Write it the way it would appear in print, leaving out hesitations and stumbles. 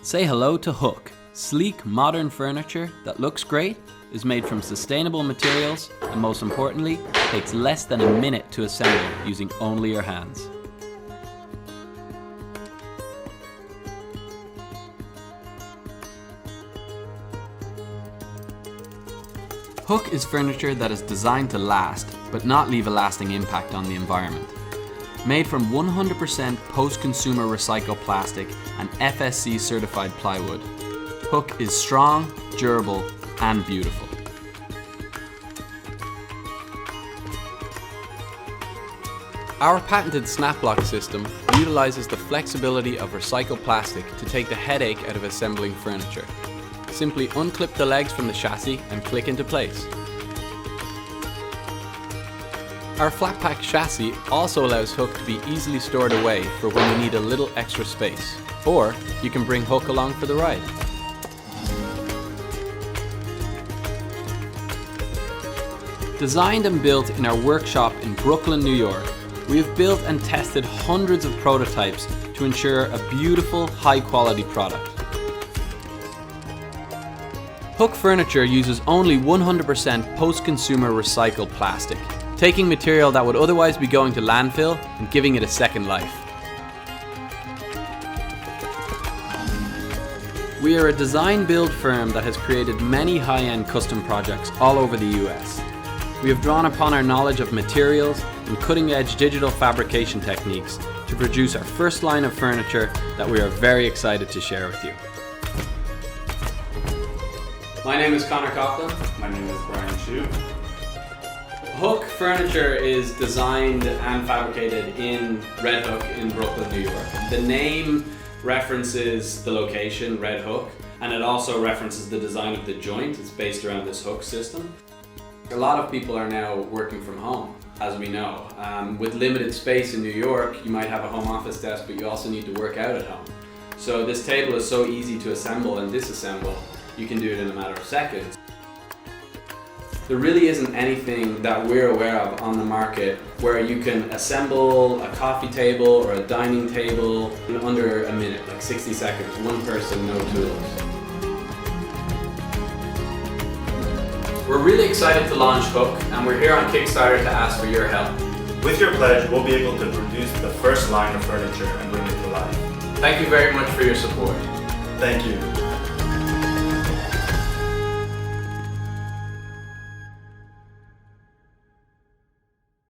Say hello to Hoek. Sleek, modern furniture that looks great, is made from sustainable materials, and most importantly, takes less than a minute to assemble using only your hands. Hoek is furniture that is designed to last, but not leave a lasting impact on the environment. Made from 100% post-consumer recycled plastic and FSC certified plywood, Hoek is strong, durable, and beautiful. Our patented snap lock system utilizes the flexibility of recycled plastic to take the headache out of assembling furniture. Simply unclip the legs from the chassis and click into place. Our flat pack chassis also allows Hoek to be easily stored away for when you need a little extra space, or you can bring Hoek along for the ride. Designed and built in our workshop in Brooklyn, New York, we have built and tested hundreds of prototypes to ensure a beautiful, high-quality product. Hoek furniture uses only 100% post-consumer recycled plastic, taking material that would otherwise be going to landfill and giving it a second life. We are a design-build firm that has created many high-end custom projects all over the US. We have drawn upon our knowledge of materials and cutting-edge digital fabrication techniques to produce our first line of furniture that we are very excited to share with you. My name is Connor Coughlin. My name is Brian Chu. Hoek furniture is designed and fabricated in Red Hook in Brooklyn, New York. The name references the location, Red Hook, and it also references the design of the joint. It's based around this hook system. A lot of people are now working from home, as we know. With limited space in New York, you might have a home office desk, but you also need to work out at home. So this table is so easy to assemble and disassemble, you can do it in a matter of seconds. There really isn't anything that we're aware of on the market where you can assemble a coffee table or a dining table in under a minute, like 60 seconds, one person, no tools. We're really excited to launch Hoek, and we're here on Kickstarter to ask for your help. With your pledge, we'll be able to produce the first line of furniture and bring it to life. Thank you very much for your support. Thank you.